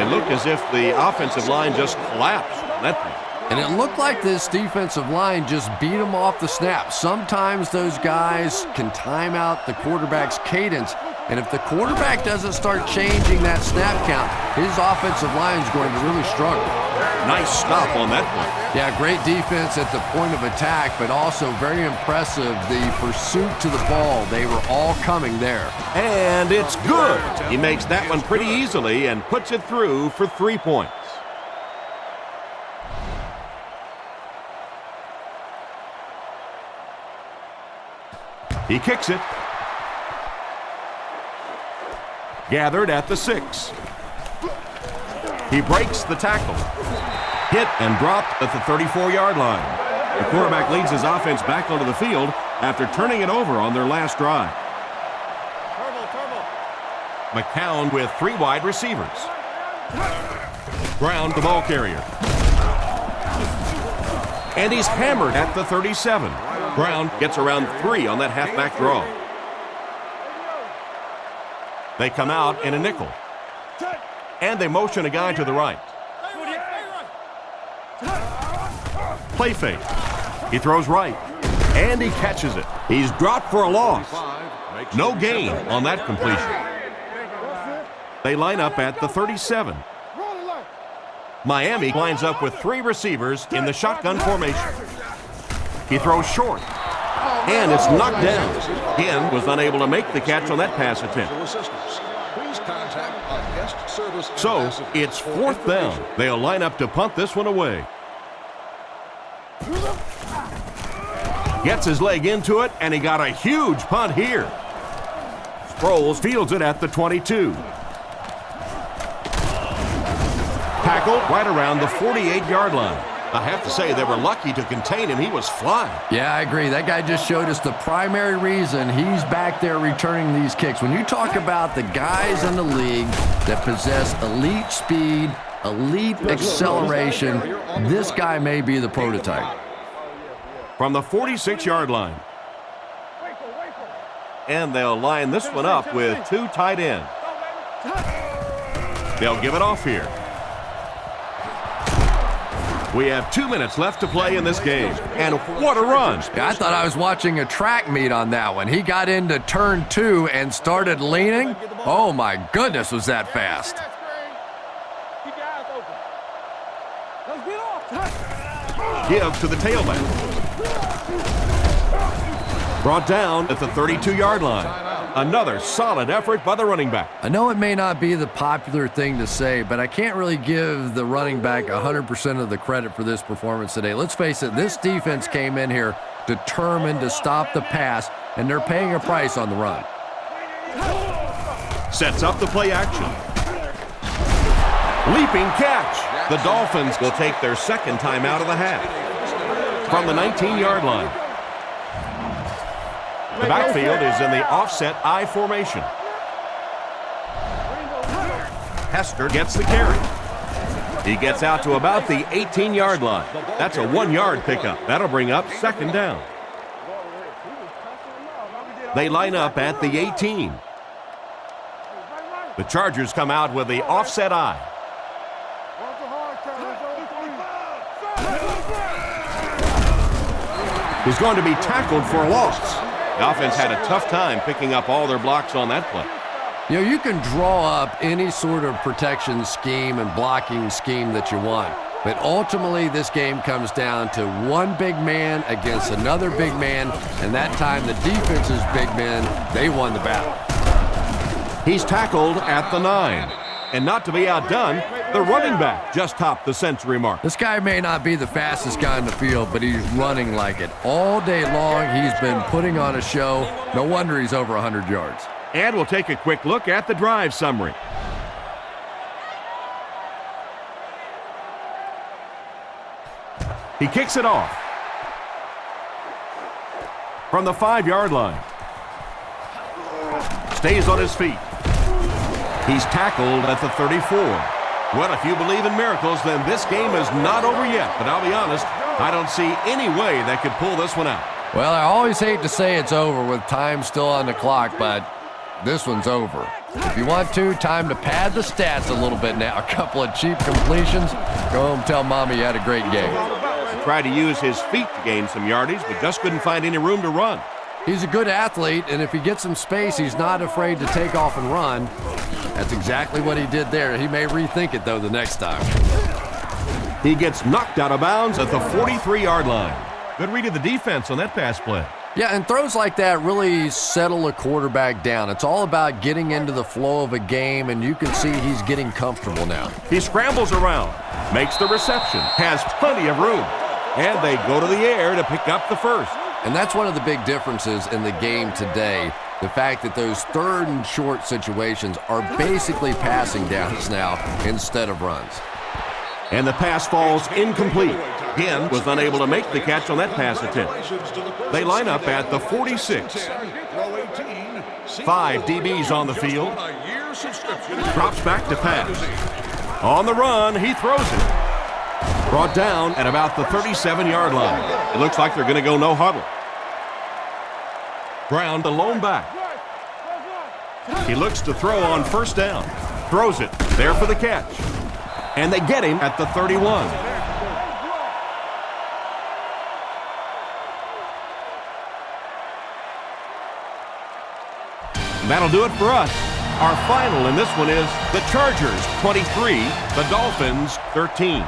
It looked as if the offensive line just collapsed. And it looked like this defensive line just beat him off the snap. Sometimes those guys can time out the quarterback's cadence, And if the quarterback doesn't start changing that snap count, his offensive line is going to really struggle. Nice stop on that one. Yeah, great defense at the point of attack, but also very impressive, the pursuit to the ball. They were all coming there. And it's good. He makes that one pretty easily and puts it through for 3 points. He kicks it. Gathered at the 6. He breaks the tackle. Hit and dropped at the 34-yard line. The quarterback leads his offense back onto the field after turning it over on their last drive. McCown with 3 wide receivers. Ground the ball carrier. And he's hammered at the 37. Brown gets around 3 on that halfback draw. They come out in a nickel. And they motion a guy to the right. Play fake. He throws right. And he catches it. He's dropped for a loss. No gain on that completion. They line up at the 37. Miami lines up with 3 receivers in the shotgun formation. He throws short. And it's knocked down. Ginn was unable to make the catch on that pass attempt. So it's 4th down. They'll line up to punt this one away. Gets his leg into it, and he got a huge punt here. Sproles fields it at the 22. Tackled right around the 48-yard line. I have to say, they were lucky to contain him. He was flying. Yeah, I agree. That guy just showed us the primary reason he's back there returning these kicks. When you talk about the guys in the league that possess elite speed, elite acceleration, this guy may be the prototype. From the 46-yard line. And they'll line this one up with 2 tight ends. They'll give it off here. We have 2 minutes left to play in this game. And what a run. Yeah, I thought I was watching a track meet on that one. He got into turn 2 and started leaning. Oh, my goodness, was that fast. Give to the tailback. Brought down at the 32-yard line. Another solid effort by the running back. I know it may not be the popular thing to say, but I can't really give the running back 100% of the credit for this performance today. Let's face it, this defense came in here determined to stop the pass, and they're paying a price on the run. Sets up the play action. Leaping catch. The Dolphins will take their 2nd time out of the half. From the 19-yard line. The backfield is in the offset I formation. Hester gets the carry. He gets out to about the 18-yard line. That's a 1-yard pickup. That'll bring up 2nd down. They line up at the 18. The Chargers come out with the offset I. He's going to be tackled for a loss. The offense had a tough time picking up all their blocks on that play. You know, you can draw up any sort of protection scheme and blocking scheme that you want, but ultimately this game comes down to one big man against another big man, and that time the defense's big men, they won the battle. He's tackled at the 9. And not to be outdone, the running back just topped the century mark. This guy may not be the fastest guy in the field, but he's running like it. All day long, he's been putting on a show. No wonder he's over 100 yards. And we'll take a quick look at the drive summary. He kicks it off. From the 5-yard line. Stays on his feet. He's tackled at the 34. Well, if you believe in miracles, then this game is not over yet. But I'll be honest, I don't see any way that could pull this one out. Well, I always hate to say it's over with time still on the clock, but this one's over. If you want to, time to pad the stats a little bit now. A couple of cheap completions. Go home and tell Mommy you had a great game. Tried to use his feet to gain some yardage, but just couldn't find any room to run. He's a good athlete, and if he gets some space, he's not afraid to take off and run. That's exactly what he did there. He may rethink it, though, the next time. He gets knocked out of bounds at the 43-yard line. Good read of the defense on that pass play. Yeah, and throws like that really settle a quarterback down. It's all about getting into the flow of a game, and you can see he's getting comfortable now. He scrambles around, makes the reception, has plenty of room, and they go to the air to pick up the first. And that's one of the big differences in the game today, the fact that those third and short situations are basically passing downs now instead of runs. And the pass falls incomplete. Ginn was unable to make the catch on that pass attempt. They line up at the 46. 5 DBs on the field. Drops back to pass. On the run, he throws it. Brought down at about the 37-yard line. It looks like they're going to go no huddle. Brown, the lone back. He looks to throw on first down. Throws it. There for the catch. And they get him at the 31. That'll do it for us. Our final in this one is the Chargers 23, the Dolphins 13.